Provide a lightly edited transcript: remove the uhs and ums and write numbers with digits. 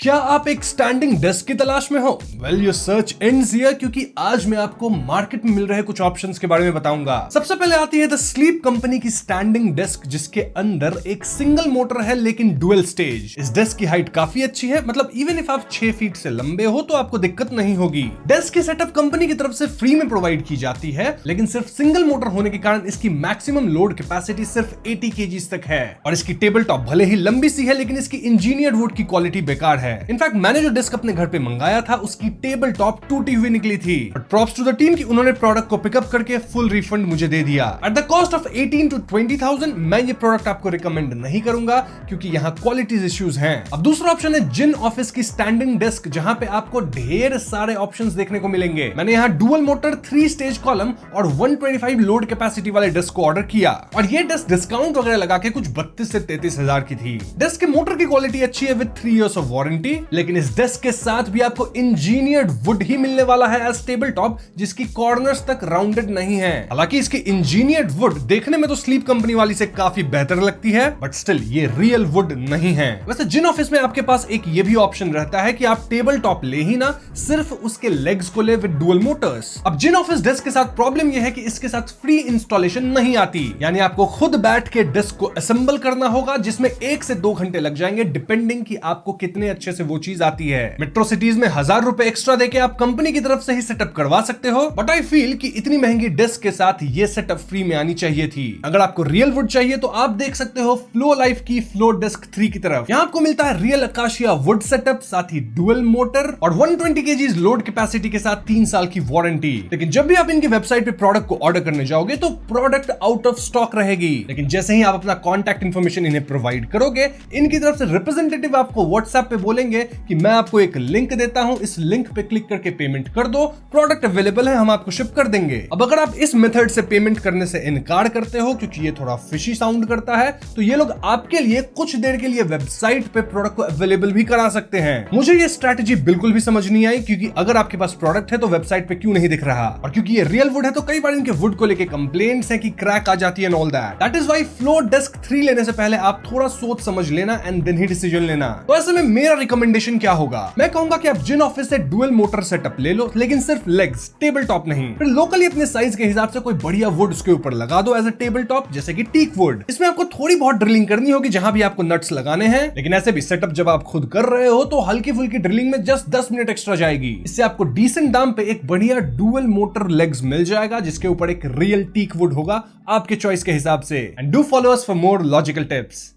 क्या आप एक स्टैंडिंग डेस्क की तलाश में हो? Well your search ends here, क्योंकि आज मैं आपको मार्केट में मिल रहे कुछ ऑप्शंस के बारे में बताऊंगा। सबसे पहले आती है द स्लीप कंपनी की स्टैंडिंग डेस्क, जिसके अंदर एक सिंगल मोटर है लेकिन डुअल स्टेज। इस डेस्क की हाइट काफी अच्छी है, मतलब इवन इफ आप 6 फीट से लंबे हो तो आपको दिक्कत नहीं होगी। डेस्क की सेटअप कंपनी की तरफ से फ्री में प्रोवाइड की जाती है, लेकिन सिर्फ सिंगल मोटर होने के कारण इसकी मैक्सिमम लोड कैपेसिटी सिर्फ 80 kg तक है। और इसकी टेबल टॉप भले ही लंबी सी है, लेकिन इसकी इंजीनियर्ड वुड की क्वालिटी बेकार है। इनफैक्ट मैंने जो डेस्क अपने घर पे मंगाया था उसकी टेबल टॉप टूटी हुई निकली थी। But props to the team कि उन्होंने प्रोडक्ट को पिकअप करके फुल रिफंड मुझे दे दिया। At the cost of 18 to 20,000 मैं ये प्रोडक्ट आपको रिकमेंड नहीं करूंगा, क्योंकि यहाँ क्वालिटी इश्यूज हैं। अब दूसरा ऑप्शन है जिन ऑफिस की स्टैंडिंग डेस्क, जहां पे आपको ढेर सारे ऑप्शंस देखने को मिलेंगे। मैंने यहाँ डुअल मोटर 3 स्टेज कॉलम और 125 लोड कैपेसिटी वाले डेस्क को ऑर्डर किया, और ये डेस्क डिस्काउंट वगैरह लगा के कुछ 32 से 33 हजार की थी। डेस्क के मोटर की क्वालिटी अच्छी है विद 3 years ऑफ वारंटी, लेकिन इस डेस्क के साथ भी आपको इंजीनियर्ड वुड ही मिलने वाला है एज टेबल टॉप, जिसकी कॉर्नर्स तक राउंडेड नहीं है। हालांकि इसकी इंजीनियर्ड वुड देखने में तो स्लीप कंपनी वाली से काफी बेहतर लगती है, बट स्टिल ये रियल वुड नहीं है। वैसे जिन ऑफिस में आपके पास एक ये भी ऑप्शन रहता है कि आप टेबल टॉप ले ही ना, सिर्फ उसके लेग्स को ले विद डुअल मोटर्स। अब जिन ऑफिस डेस्क के साथ प्रॉब्लम यह है कि इसके साथ फ्री इंस्टॉलेशन नहीं आती, यानी आपको खुद बैठ के डेस्क को असेंबल करना होगा, जिसमें 1 से 2 घंटे लग जाएंगे, डिपेंडिंग कि आपको कितने अच्छे से वो चीज आती है। मेट्रो सिटीज में 1000 रुपए एक्स्ट्रा देके आप कंपनी की तरफ से ही सेटअप करवा सकते हो, बट आई फील कि इतनी महंगी डेस्क के साथ ये सेटअप फ्री में आनी चाहिए थी। अगर आपको रियल वुड चाहिए तो आप देख सकते हो फ्लो लाइफ की फ्लो डेस्क 3 की तरफ। यहाँ आपको मिलता है रियल अकाशिया वुड सेटअप, साथ ही डुअल मोटर और 120 kg लोड कैपेसिटी के साथ 3 साल की वारंटी। लेकिन जब भी आप इनकी वेबसाइट पे प्रोडक्ट को ऑर्डर करने जाओगे तो प्रोडक्ट आउट ऑफ स्टॉक रहेगी। लेकिन जैसे ही आप अपना कॉन्टैक्ट इन्फॉर्मेशन इन्हें प्रोवाइड करोगे, इनकी तरफ से रिप्रेजेंटेटिव आपको व्हाट्सएप पे बोलेंगे कि मैं आपको एक लिंक देता हूं, इस लिंक पे क्लिक करके पेमेंट कर दो, प्रोडक्ट अवेलेबल है, हम आपको शिप कर देंगे। अब अगर आप इस मेथड से पेमेंट करने से इनकार करते हो, क्योंकि ये थोड़ा फिशी साउंड करता है, तो ये लोग आपके लिए कुछ देर के लिए वेबसाइट पे प्रोडक्ट को अवेलेबल भी करा सकते हैं। मुझे ये स्ट्रैटेजी बिल्कुल भी समझ नहीं आई, क्योंकि अगर आपके पास प्रोडक्ट है तो वेबसाइट पे क्यों नहीं दिख रहा, और क्योंकि ये रियल वुड है तो कई बार इनके वुड को लेके कंप्लेंट्स है कि क्रैक आ जाती है and all that. That is why flow desk 3 लेने से पहले आप थोड़ा सोच समझ लेना एंड देन ही डिसीजन लेना। तो ऐसे में मेरा रिकमेंडेशन क्या होगा? मैं कहूंगा कि आप जिन ऑफिस से डुअल मोटर सेटअप ले लो, लेकिन सिर्फ लेग्स, टेबल टॉप नहीं। फिर लोकली अपने साइज के हिसाब से कोई बढ़िया वुड उसके ऊपर लगा दो एज अ टेबल टॉप, जैसे कि टीक वुड। इसमें आपको थोड़ी बहुत ड्रिलिंग करनी होगी जहां भी आपको नट्स लगाने हैं, लेकिन ऐसे भी सेटअप जब आप खुद कर रहे हो तो हल्की फुल्की ड्रिलिंग में जस्ट 10 मिनट एक्स्ट्रा जाएगी। इससे आपको डिसेंट दाम पे एक बढ़िया डुअल मोटर लेग्स मिल जाएगा, जिसके ऊपर एक रियल टीक वुड होगा आपके चॉइस के हिसाब से। And do follow us for more logical tips.